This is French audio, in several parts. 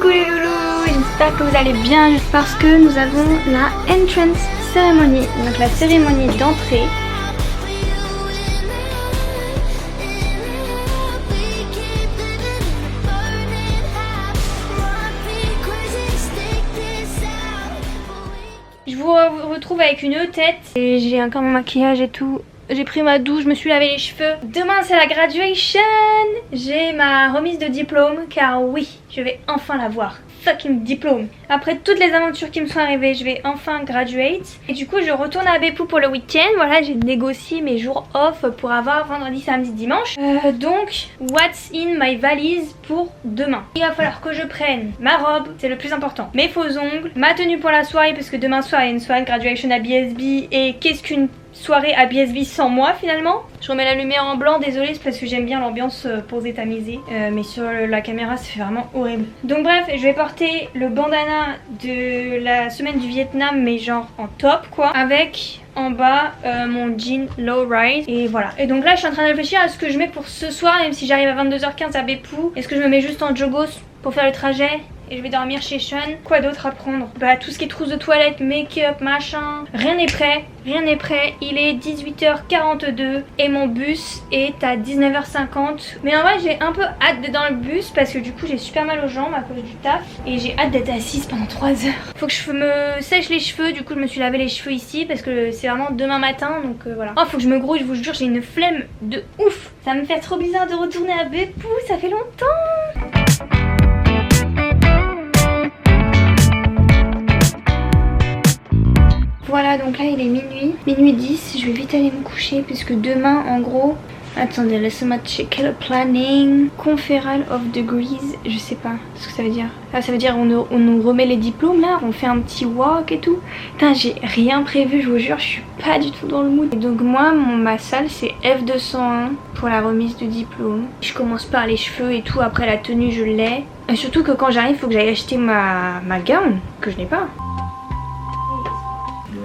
Coucou les loulous, j'espère que vous allez bien parce que nous avons la entrance ceremony, donc la cérémonie d'entrée. Je vous retrouve avec une tête et j'ai encore mon maquillage et tout. J'ai pris ma douche, je me suis lavé les cheveux. Demain c'est la graduation. J'ai ma remise de diplôme car oui, je vais enfin l'avoir. Fucking diplôme. Après toutes les aventures qui me sont arrivées, je vais enfin graduate. Et du coup je retourne à Beppu pour le week-end. Voilà, j'ai négocié mes jours off pour avoir vendredi, samedi, dimanche. Donc, what's in my valise pour demain? Il va falloir que je prenne ma robe, c'est le plus important. Mes faux ongles, ma tenue pour la soirée parce que demain soir il y a une soirée de graduation à BSB. Et qu'est-ce qu'une soirée à BSB sans moi finalement. Je remets la lumière en blanc, désolée, c'est parce que j'aime bien l'ambiance posée tamisée, mais sur la caméra ça fait vraiment horrible. Donc bref, je vais porter le bandana de la semaine du Vietnam mais genre en top quoi, avec en bas mon jean low rise et voilà. Et donc là je suis en train de réfléchir à ce que je mets pour ce soir, même si j'arrive à 22h15 à Beppu. Est-ce que je me mets juste en joggos pour faire le trajet et je vais dormir chez Sean? Quoi d'autre à prendre? Bah tout ce qui est trousse de toilette, make-up, machin. Rien n'est prêt, rien n'est prêt. Il est 18h42 et mon bus est à 19h50. Mais en vrai j'ai un peu hâte d'être dans le bus parce que du coup j'ai super mal aux jambes à cause du taf. Et j'ai hâte d'être assise pendant 3 heures. Faut que je me sèche les cheveux, du coup je me suis lavé les cheveux ici parce que c'est vraiment demain matin. Donc voilà. Oh faut que je me grouille, je vous jure j'ai une flemme de ouf. Ça me fait trop bizarre de retourner à Beppu, ça fait longtemps. Voilà, donc là il est minuit 10, je vais vite aller me coucher puisque demain en gros, attendez laissez-moi checker le planning. Conferral of degrees, je sais pas ce que ça veut dire. Ah, ça veut dire on nous remet les diplômes là, on fait un petit walk et tout. Putain j'ai rien prévu, je vous jure, je suis pas du tout dans le mood. Et donc moi ma salle c'est F201 pour la remise de diplôme. Je commence par les cheveux et tout, après la tenue je l'ai. Et surtout que quand j'arrive il faut que j'aille acheter ma gown que je n'ai pas.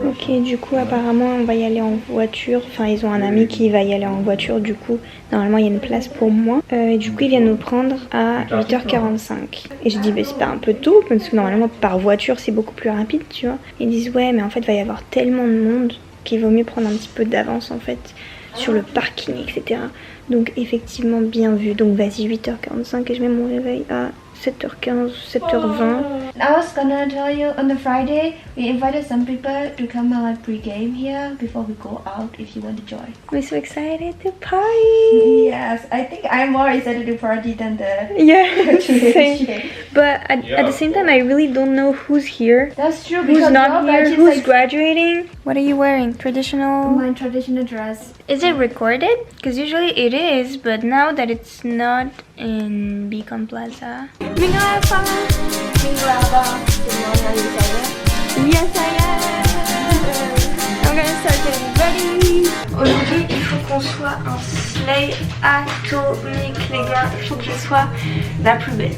Ok, du coup apparemment on va y aller en voiture, enfin ils ont un ami qui va y aller en voiture, du coup normalement il y a une place pour moi. Et du coup ils viennent nous prendre à 8h45. Et je dis bah c'est pas un peu tôt parce que normalement par voiture c'est beaucoup plus rapide tu vois. Ils disent ouais mais en fait il va y avoir tellement de monde qu'il vaut mieux prendre un petit peu d'avance en fait sur le parking etc. Donc effectivement bien vu, donc vas-y 8h45 et je mets mon réveil à 7h15, 7h20. I was gonna tell you on the Friday we invited some people to come and like pre-game here before we go out if you want to join. We're so excited to party. Yes, I think I'm more excited to party than the same. But at the same time I really don't know who's here. That's true. Who's not here? Who's graduating? What are you wearing? Traditional? My traditional dress. Is it recorded? Because usually it is, but now that it's not in Beacon Plaza. Mingau apa? Minggu apa? Semuanya you say Yes I am. I'm gonna start getting ready. Aujourd'hui il faut qu'on soit un slay atomique les gars. Il faut que je sois la plus belle.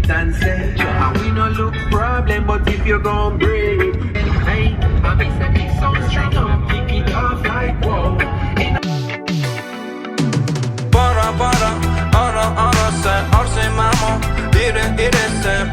And say, we no look problem, but if you're gon' break, hey, I miss a big song string, I'ma pick it off like whoa. Para, ana sen, arsimamo, dire, sen,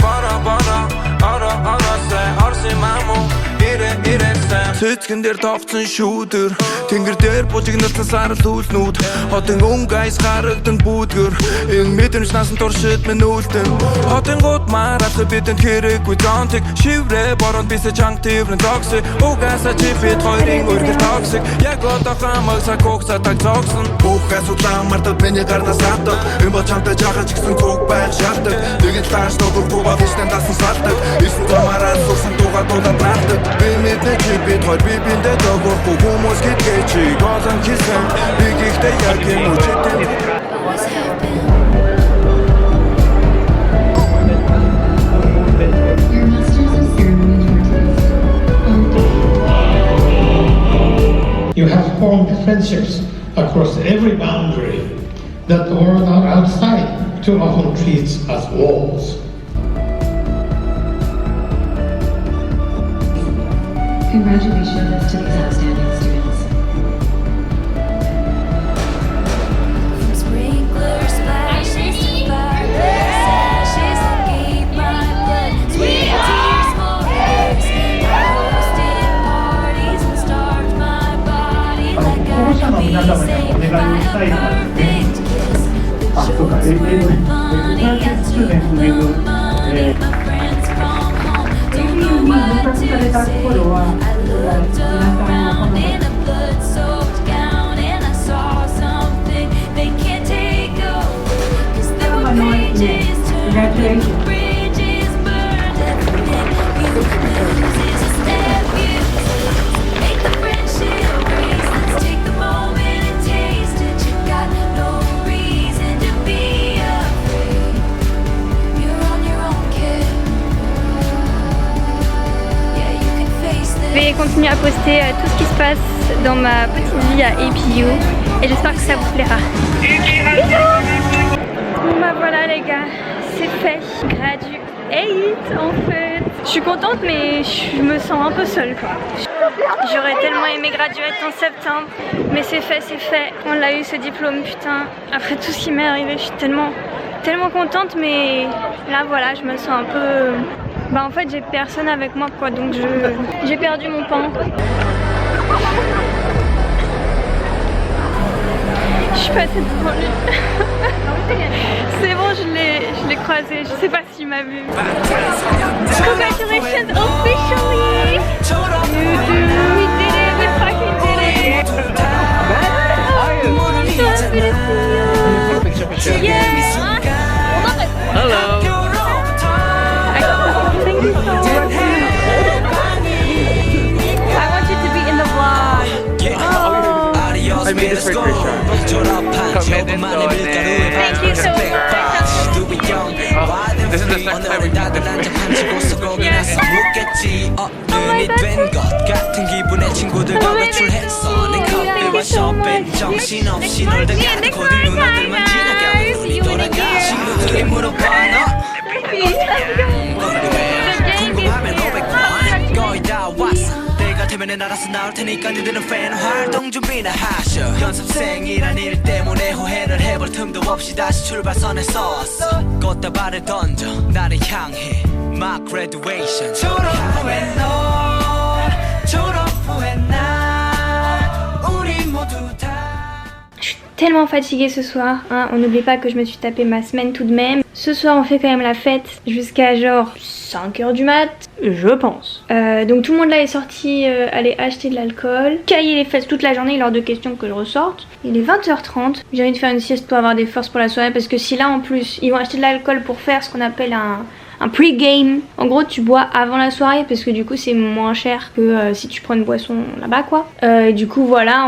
цэцгэн дээр товцсон шүүдэр тэнгэр дээр бужигнарсан сарал үлснүүд хотын өнгөйс харагдан бүүдгэр энэ мэдрэмж насан туршид минь үлдэн хотын гууд марах бидэнд хэрэггүй зонтик шиврэ борон бисэ чанга төврэн зогсой угаасаа чи бид хоёрын өргөл токсик яг одоо хамаг сакокса так зогсон бүх асуудлаа мартад миний гарнаас хатдаг энэ бол чамтай жаахан ч гэсэн цуг байх шалтдаг нэгэн тааш догор буугаад иштэн дасан салдаг эсэн замаараа сурсан дугаар дуулаад наалдаг би мэдээ чи бид хоёр бибиндээ догоргүй хүмүүс гэдгээ чи голон хийсэн би гихтэй яг юм уу читэй You have formed friendships across every boundary that the world outside too often treats as walls. Congratulations to these outstanding students. From sprinkler splashes to fireplace ashes that gave my blood sweet tears for years. I hosted parties and starved my body like I could be saved by a perfect kiss. The jokes were funny as you blew money. My friends from home don't know what to say. I looked around in a blood-soaked gown and I saw something they can't take away. 'Cause there were pages turned, bridges burned, everything you lose is a step you take. Make the friendship race, let's take the moment and taste it. You got no reason to be afraid. You're on your own, kid. Yeah, you can face this. Je vais continuer à poster tout ce qui se passe dans ma petite vie à APU et j'espère que ça vous plaira. Bon bah voilà les gars, c'est fait. Graduate en fait. Je suis contente mais je me sens un peu seule quoi. J'aurais tellement aimé graduate en septembre, mais c'est fait. On l'a eu ce diplôme, putain. Après tout ce qui m'est arrivé, je suis tellement contente, mais là voilà, je me sens un peu... Bah en fait j'ai personne avec moi quoi, donc j'ai perdu mon pan. Je suis passée devant lui. C'est bon, je l'ai croisé, je sais pas s'il m'a vu. Congratulations officially! We did it, we fucking did it! So happy to see you! Yeah! Hello! Thank you so much! I want you to be in the vlog! I made this for Krisha. Thank you so much! This is the second time we did this. 되면 알아서 나올 테니까 니들은 팬 활동 준비나 하셔 연습생이란 일 때문에 후회를 해볼 틈도 없이 다시 출발선에서 꽃다발을 던져 나를 향해 My graduation 졸업 후에 너 졸업 후에 나 우리 모두 다 Je suis tellement fatiguée ce soir, hein. On n'oublie pas que je me suis tapé ma semaine tout de même. Ce soir on fait quand même la fête jusqu'à genre 5h du mat, je pense. Donc tout le monde là est sorti aller acheter de l'alcool, cailler les fesses toute la journée, il est hors de question que je ressorte. Il est 20h30, j'ai envie de faire une sieste pour avoir des forces pour la soirée parce que si là en plus ils vont acheter de l'alcool pour faire ce qu'on appelle un pre-game. En gros tu bois avant la soirée parce que du coup c'est moins cher que si tu prends une boisson là-bas quoi. Et du coup voilà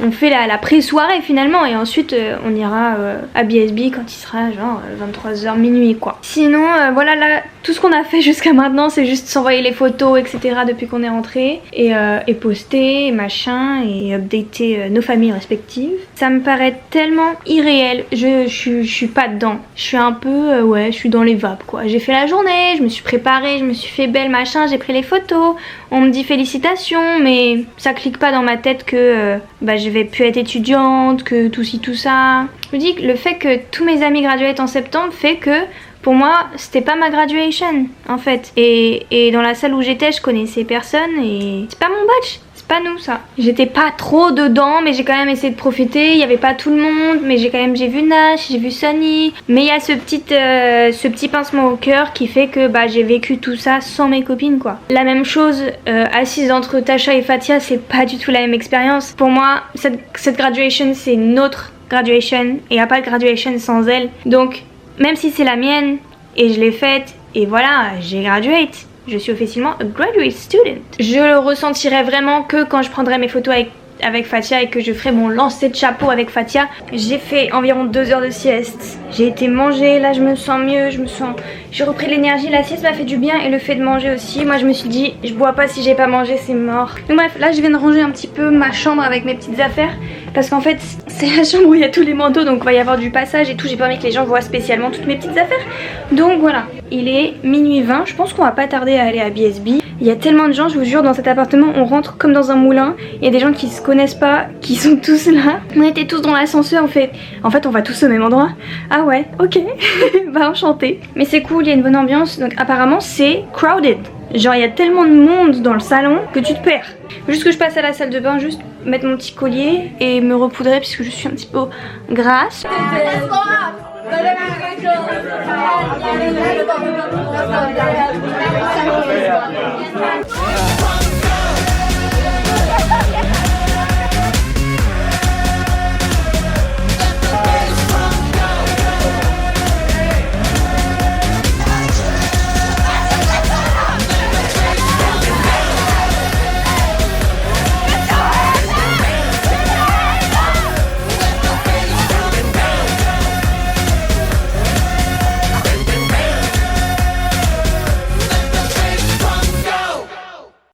on fait la pré-soirée finalement et ensuite on ira à BSB quand il sera genre 23h minuit quoi. Sinon voilà là tout ce qu'on a fait jusqu'à maintenant c'est juste s'envoyer les photos etc depuis qu'on est rentré et poster et machin et updater nos familles respectives. Ça me paraît tellement irréel, je suis pas dedans. Je suis un peu ouais je suis dans les vapes quoi. J'ai fait la journée, je me suis préparée, je me suis fait belle machin, j'ai pris les photos, on me dit félicitations mais ça clique pas dans ma tête que je vais plus être étudiante, que tout ci tout ça. Je me dis que le fait que tous mes amis graduent en septembre fait que Pour moi, c'était pas ma graduation en fait. Et dans la salle où j'étais, je connaissais personne et c'est pas mon batch. Pas nous ça. J'étais pas trop dedans mais j'ai quand même essayé de profiter. Il y avait pas tout le monde mais j'ai vu Nash, j'ai vu Sunny. Mais il y a ce petit pincement au cœur qui fait que bah j'ai vécu tout ça sans mes copines quoi. La même chose assise entre Tasha et Fatia, c'est pas du tout la même expérience. Pour moi cette graduation c'est notre graduation et il n'y a pas de graduation sans elle. Donc même si c'est la mienne et je l'ai faite et voilà j'ai graduate. Je suis officiellement a graduate student. Je le ressentirai vraiment que quand je prendrai mes photos avec Fatia et que je ferai mon lancer de chapeau avec Fatia. J'ai fait environ 2 heures de sieste. J'ai été manger, là je me sens mieux, j'ai repris de l'énergie, la sieste m'a fait du bien et le fait de manger aussi. Moi je me suis dit, je bois pas si j'ai pas mangé, c'est mort. Donc bref, là je viens de ranger un petit peu ma chambre avec mes petites affaires parce qu'en fait c'est la chambre où il y a tous les manteaux donc il va y avoir du passage et tout. J'ai pas envie que les gens voient spécialement toutes mes petites affaires. Donc voilà, il est minuit 20, je pense qu'on va pas tarder à aller à BSB. Il y a tellement de gens, je vous jure, dans cet appartement on rentre comme dans un moulin. Il y a des gens qui se connaissent pas, qui sont tous là. On était tous dans l'ascenseur en fait on va tous au même endroit. Ah ouais, ok, bah enchanté. Mais c'est cool, il y a une bonne ambiance, donc apparemment c'est crowded. Genre il y a tellement de monde dans le salon que tu te perds. Juste que je passe à la salle de bain, juste mettre mon petit collier et me repoudrer puisque je suis un petit peu grasse.